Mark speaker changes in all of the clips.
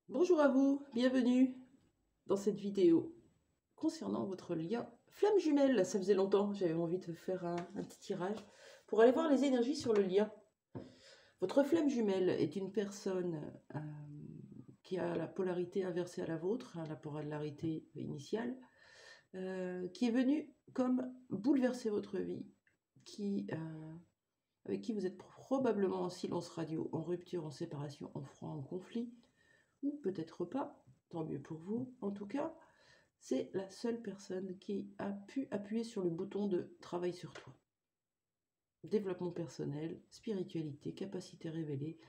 Speaker 1: Bonjour à vous, bienvenue dans cette vidéo concernant votre lien flamme jumelle. Ça faisait longtemps, j'avais envie de faire un petit tirage pour aller voir les énergies sur le lien. Votre flamme jumelle est une personne qui a la polarité inversée à la vôtre, la polarité initiale, qui est venue comme bouleverser votre vie, avec qui vous êtes probablement en silence radio, en rupture, en séparation, en froid, en conflit, ou peut-être pas, tant mieux pour vous. En tout cas, c'est la seule personne qui a pu appuyer sur le bouton de travail sur toi. Développement personnel, spiritualité, capacité révélée,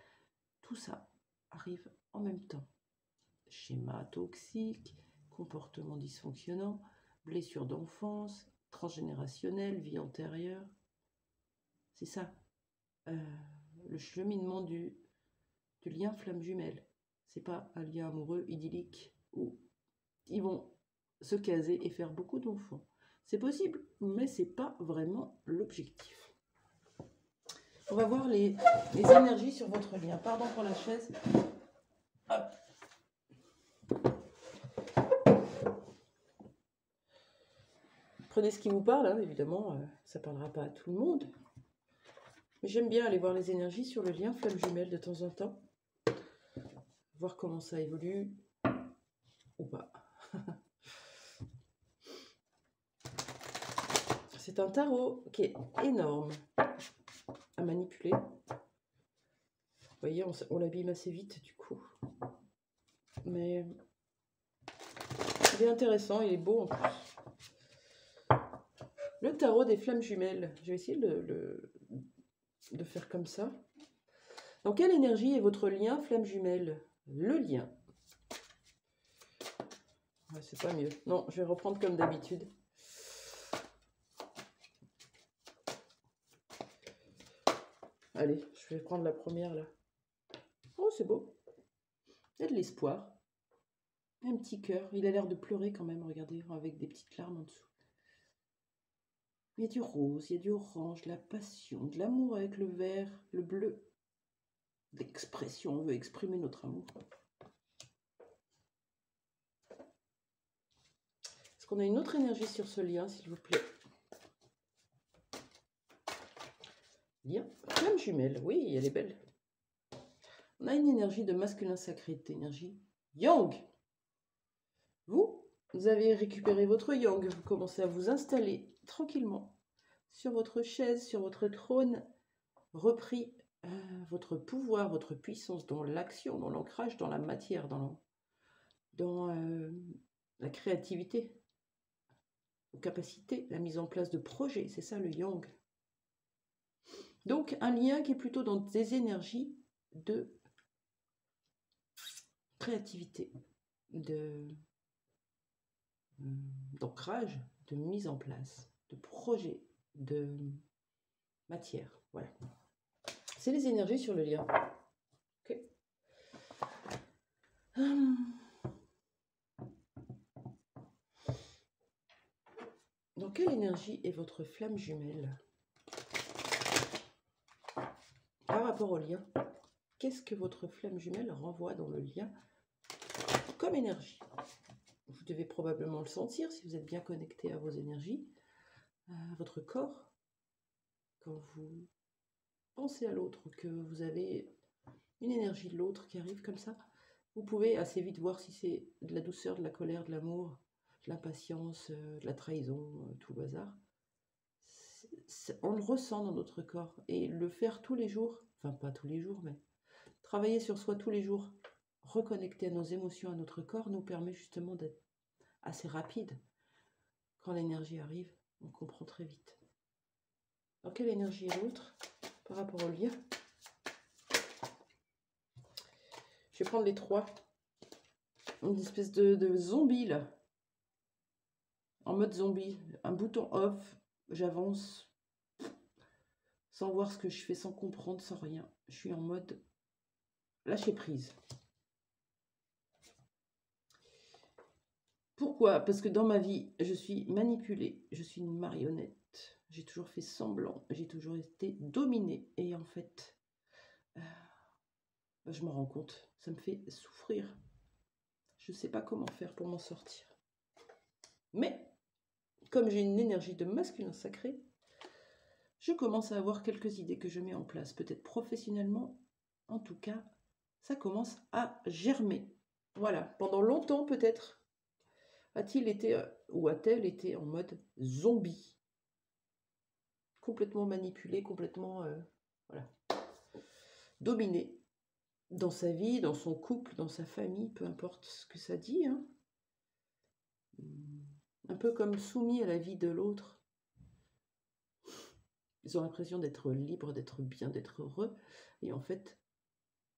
Speaker 1: tout ça arrive en même temps. Schéma toxique, comportement dysfonctionnant, blessure d'enfance, transgénérationnelle, vie antérieure. C'est ça, le cheminement du lien flamme jumelle. C'est pas un lien amoureux idyllique où ils vont se caser et faire beaucoup d'enfants. C'est possible, mais c'est pas vraiment l'objectif. On va voir les énergies sur votre lien. Pardon pour la chaise. Hop. Prenez ce qui vous parle, hein, évidemment, ça parlera pas à tout le monde. Mais j'aime bien aller voir les énergies sur le lien flamme jumelle de temps en temps. Voir comment ça évolue ou pas. C'est un tarot qui est énorme à manipuler. Vous voyez, on l'abîme assez vite du coup. Mais il est intéressant, il est beau en plus. Le tarot des flammes jumelles. Je vais essayer de faire comme ça. Dans quelle énergie est votre lien flamme jumelle? Le lien. Ouais, c'est pas mieux. Non, je vais reprendre comme d'habitude. Allez, je vais prendre la première là. Oh, c'est beau. Il y a de l'espoir. Un petit cœur. Il a l'air de pleurer quand même, regardez, avec des petites larmes en dessous. Il y a du rose, il y a du orange, de la passion, de l'amour avec le vert, le bleu. L'expression, on veut exprimer notre amour. Est-ce qu'on a une autre énergie sur ce lien, s'il vous plaît? Lien flamme jumelle, oui, elle est belle. On a une énergie de masculin sacré, d'énergie yang. Vous avez récupéré votre yang, vous commencez à vous installer tranquillement sur votre chaise, sur votre trône, repris votre pouvoir, votre puissance dans l'action, dans l'ancrage, dans la matière, dans la créativité, vos capacités, la mise en place de projets, c'est ça le yang. Donc un lien qui est plutôt dans des énergies de créativité, d'ancrage, de mise en place, de projet, de matière. Voilà. C'est les énergies sur le lien. Okay. Dans quelle énergie est votre flamme jumelle par rapport au lien? Qu'est-ce que votre flamme jumelle renvoie dans le lien comme énergie? Vous devez probablement le sentir si vous êtes bien connecté à vos énergies, à votre corps. Quand vous pensez à l'autre, que vous avez une énergie de l'autre qui arrive comme ça, vous pouvez assez vite voir si c'est de la douceur, de la colère, de l'amour, de l'impatience, de la trahison, tout le bazar. On le ressent dans notre corps. Et le faire tous les jours, enfin pas tous les jours, mais travailler sur soi tous les jours, reconnecter à nos émotions, à notre corps, nous permet justement d'être assez rapide. Quand l'énergie arrive, on comprend très vite. Dans quelle énergie est l'autre par rapport au lien? Je vais prendre les trois. Une espèce de zombie là. En mode zombie. Un bouton off. J'avance. Sans voir ce que je fais, sans comprendre, sans rien. Je suis en mode lâcher prise. Pourquoi? Parce que dans ma vie, je suis manipulée. Je suis une marionnette. J'ai toujours fait semblant. J'ai toujours été dominée. Et en fait, je m'en rends compte. Ça me fait souffrir. Je ne sais pas comment faire pour m'en sortir. Mais, comme j'ai une énergie de masculin sacré, je commence à avoir quelques idées que je mets en place. Peut-être professionnellement, en tout cas, ça commence à germer. Voilà, pendant longtemps peut-être, a-t-il été, ou a-t-elle été en mode zombie. Complètement manipulé, complètement voilà, dominé. Dans sa vie, dans son couple, dans sa famille, peu importe ce que ça dit. Hein. Un peu comme soumis à la vie de l'autre. Ils ont l'impression d'être libres, d'être bien, d'être heureux. Et en fait,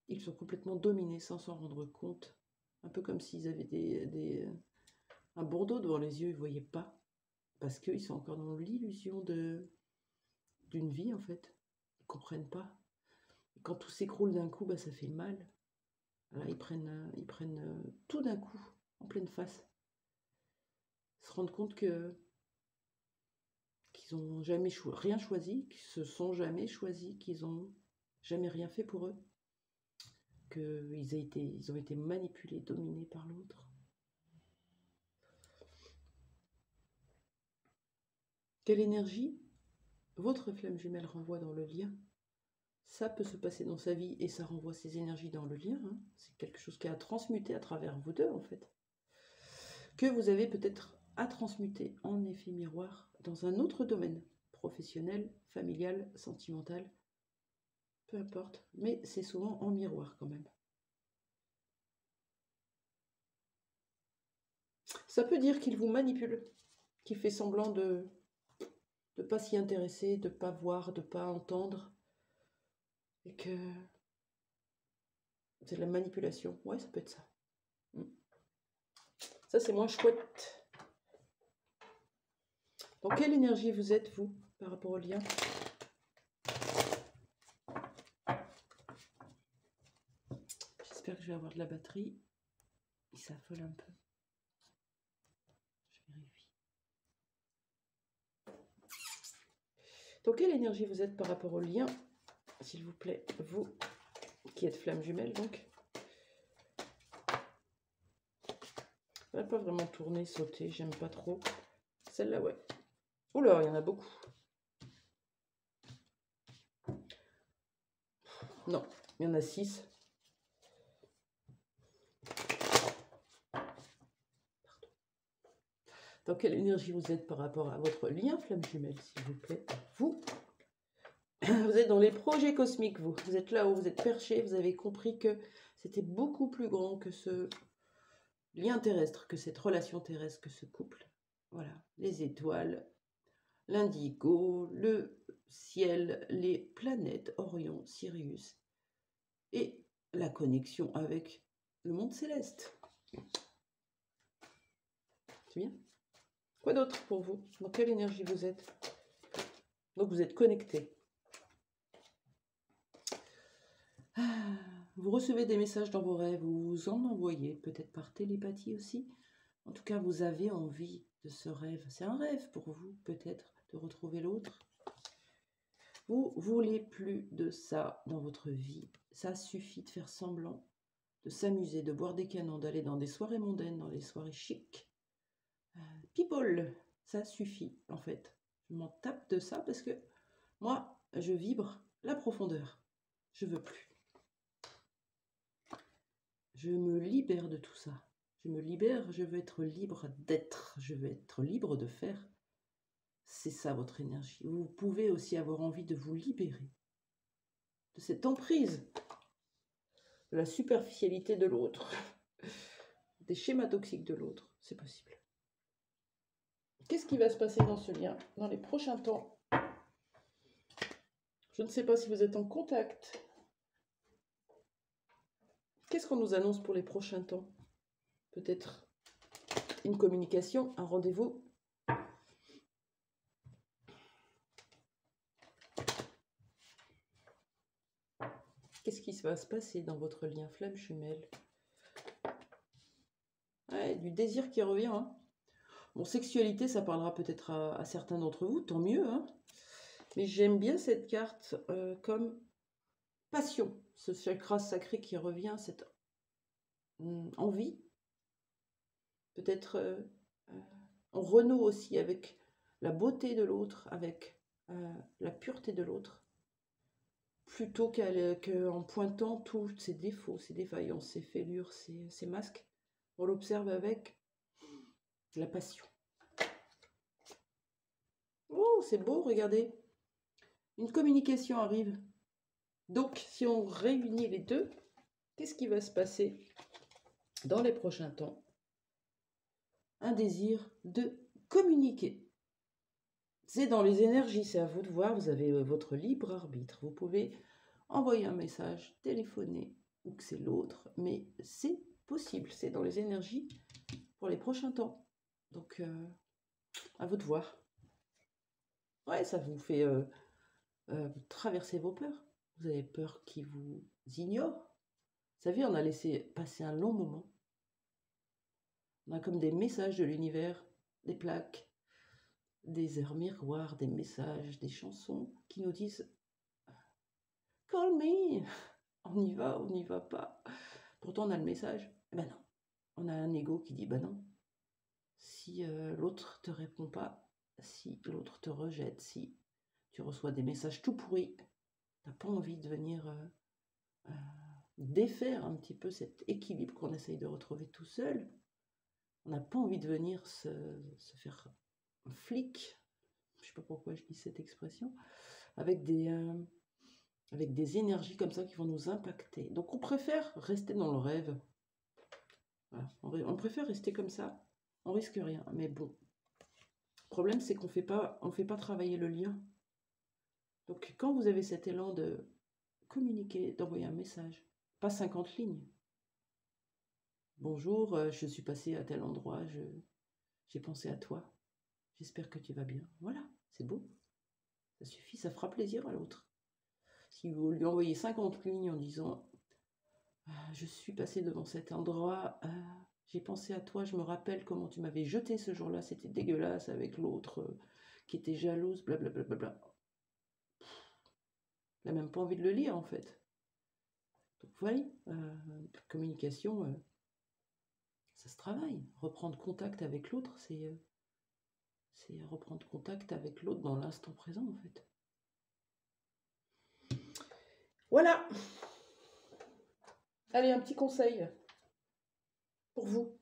Speaker 1: ils sont complètement dominés sans s'en rendre compte. Un peu comme s'ils avaient un bandeau devant les yeux, ils ne voyaient pas. Parce qu'ils sont encore dans l'illusion d'une vie, en fait. Ils ne comprennent pas. Et quand tout s'écroule d'un coup, bah, ça fait mal. Là, ils prennent tout d'un coup, en pleine face. Ils se rendent compte qu'ils n'ont jamais rien choisi, qu'ils se sont jamais choisis, qu'ils n'ont jamais rien fait pour eux, qu'ils ont été manipulés, dominés par l'autre. Quelle énergie votre flamme jumelle renvoie dans le lien? Ça peut se passer dans sa vie et ça renvoie ses énergies dans le lien. Hein. C'est quelque chose qui a à transmuter à travers vous deux, en fait. Que vous avez peut-être à transmuter en effet miroir dans un autre domaine, professionnel, familial, sentimental, peu importe, mais c'est souvent en miroir quand même. Ça peut dire qu'il vous manipule, qu'il fait semblant de ne pas s'y intéresser, de ne pas voir, de ne pas entendre, et que c'est de la manipulation. Ouais, ça peut être ça. Ça, c'est moins chouette. Dans quelle énergie vous êtes, vous, par rapport au lien? J'espère que je vais avoir de la batterie. Ça affole un peu. Je vérifie. Dans quelle énergie vous êtes par rapport au lien? S'il vous plaît, vous qui êtes flamme jumelle, donc. Elle n'a pas vraiment tourné, sauté, j'aime pas trop. Celle-là, ouais. Oula, il y en a beaucoup. Non, il y en a 6. Dans quelle énergie vous êtes par rapport à votre lien flamme jumelle, s'il vous plaît? Vous êtes dans les projets cosmiques, vous. Vous êtes là où vous êtes perché, vous avez compris que c'était beaucoup plus grand que ce lien terrestre, que cette relation terrestre, que ce couple. Voilà, les étoiles, l'indigo, le ciel, les planètes, Orion, Sirius, et la connexion avec le monde céleste. C'est bien. Quoi d'autre pour vous? Dans quelle énergie vous êtes? Donc vous êtes connecté. Vous recevez des messages dans vos rêves, vous en envoyez, peut-être par télépathie aussi. En tout cas, vous avez envie de ce rêve. C'est un rêve pour vous, peut-être, de retrouver l'autre. Vous voulez plus de ça dans votre vie. Ça suffit de faire semblant, de s'amuser, de boire des canons, d'aller dans des soirées mondaines, dans des soirées chics. People, ça suffit, en fait. Je m'en tape de ça parce que moi, je vibre la profondeur. Je veux plus. Je me libère de tout ça. Je me libère, je veux être libre d'être. Je veux être libre de faire. C'est ça votre énergie. Vous pouvez aussi avoir envie de vous libérer de cette emprise, de la superficialité de l'autre, des schémas toxiques de l'autre. C'est possible. Qu'est-ce qui va se passer dans ce lien dans les prochains temps? Je ne sais pas si vous êtes en contact. Qu'est-ce qu'on nous annonce pour les prochains temps? Peut-être une communication, un rendez-vous. Qu'est-ce qui va se passer dans votre lien flamme jumelle? Ouais, du désir qui revient. Hein. Bon, sexualité, ça parlera peut-être à certains d'entre vous, tant mieux. Hein. Mais j'aime bien cette carte comme passion. Ce chakra sacré qui revient, cette envie Peut-être on renoue aussi avec la beauté de l'autre, avec la pureté de l'autre, plutôt qu'en pointant tous ses défauts, ses défaillances, ses fêlures, ses masques. On l'observe avec la passion. Oh, c'est beau, regardez. Une communication arrive. Donc, si on réunit les deux, qu'est-ce qui va se passer dans les prochains temps? Un désir de communiquer. C'est dans les énergies, c'est à vous de voir, vous avez votre libre arbitre. Vous pouvez envoyer un message, téléphoner, ou que c'est l'autre, mais c'est possible, c'est dans les énergies pour les prochains temps. Donc, à vous de voir. Ouais, ça vous fait traverser vos peurs. Vous avez peur qu'ils vous ignorent. Vous savez, on a laissé passer un long moment. On a comme des messages de l'univers, des plaques, des airs miroirs, des messages, des chansons qui nous disent « Call me !» On y va, on n'y va pas. Pourtant, on a le message. Eh ben non. On a un ego qui dit « Ben non. » Si l'autre te répond pas, si l'autre te rejette, si tu reçois des messages tout pourris, t'as pas envie de venir défaire un petit peu cet équilibre qu'on essaye de retrouver tout seul. On n'a pas envie de venir se faire un flic, je sais pas pourquoi je dis cette expression, avec des énergies comme ça qui vont nous impacter. Donc on préfère rester dans le rêve. Voilà. On préfère rester comme ça, on risque rien. Mais bon, le problème c'est qu'on fait pas travailler le lien. Donc quand vous avez cet élan de communiquer, d'envoyer un message, pas 50 lignes. Bonjour, je suis passé à tel endroit, j'ai pensé à toi. J'espère que tu vas bien. Voilà, c'est beau. Ça suffit, ça fera plaisir à l'autre. Si vous lui envoyez 50 lignes en disant je suis passé devant cet endroit, j'ai pensé à toi, je me rappelle comment tu m'avais jeté ce jour-là, c'était dégueulasse avec l'autre qui était jalouse, blablabla. Bla. Il n'a même pas envie de le lire en fait. Donc voilà, communication, ça se travaille. Reprendre contact avec l'autre, c'est reprendre contact avec l'autre dans l'instant présent en fait. Voilà. Allez, un petit conseil pour vous.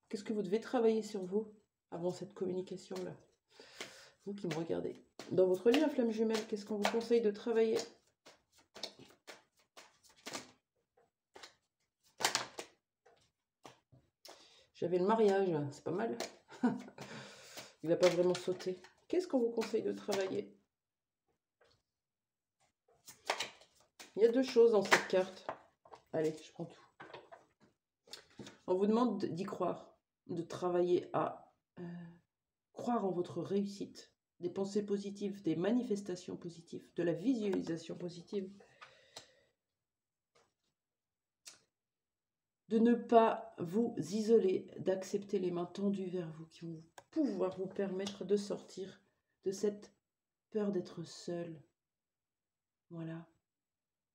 Speaker 1: Qu'est-ce que vous devez travailler sur vous avant cette communication-là? Vous qui me regardez. Dans votre lien flamme jumelle, qu'est-ce qu'on vous conseille de travailler? J'avais le mariage, c'est pas mal. Il n'a pas vraiment sauté. Qu'est-ce qu'on vous conseille de travailler? Il y a deux choses dans cette carte. Allez, je prends tout. On vous demande d'y croire, de travailler à croire en votre réussite, des pensées positives, des manifestations positives, de la visualisation positive. De ne pas vous isoler, d'accepter les mains tendues vers vous qui vont pouvoir vous permettre de sortir de cette peur d'être seul. Voilà.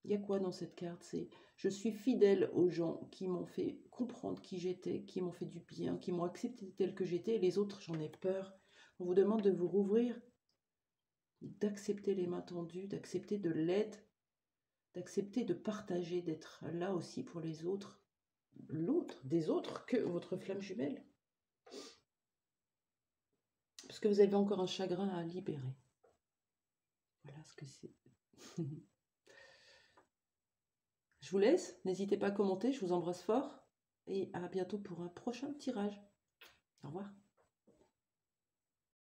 Speaker 1: Il y a quoi dans cette carte? C'est je suis fidèle aux gens qui m'ont fait comprendre qui j'étais, qui m'ont fait du bien, qui m'ont accepté tel que j'étais, et les autres, j'en ai peur. On vous demande de vous rouvrir, d'accepter les mains tendues, d'accepter de l'aide, d'accepter de partager, d'être là aussi pour les autres. L'autre, des autres que votre flamme jumelle. Parce que vous avez encore un chagrin à libérer. Voilà ce que c'est. Je vous laisse, n'hésitez pas à commenter, je vous embrasse fort et à bientôt pour un prochain tirage. Au revoir.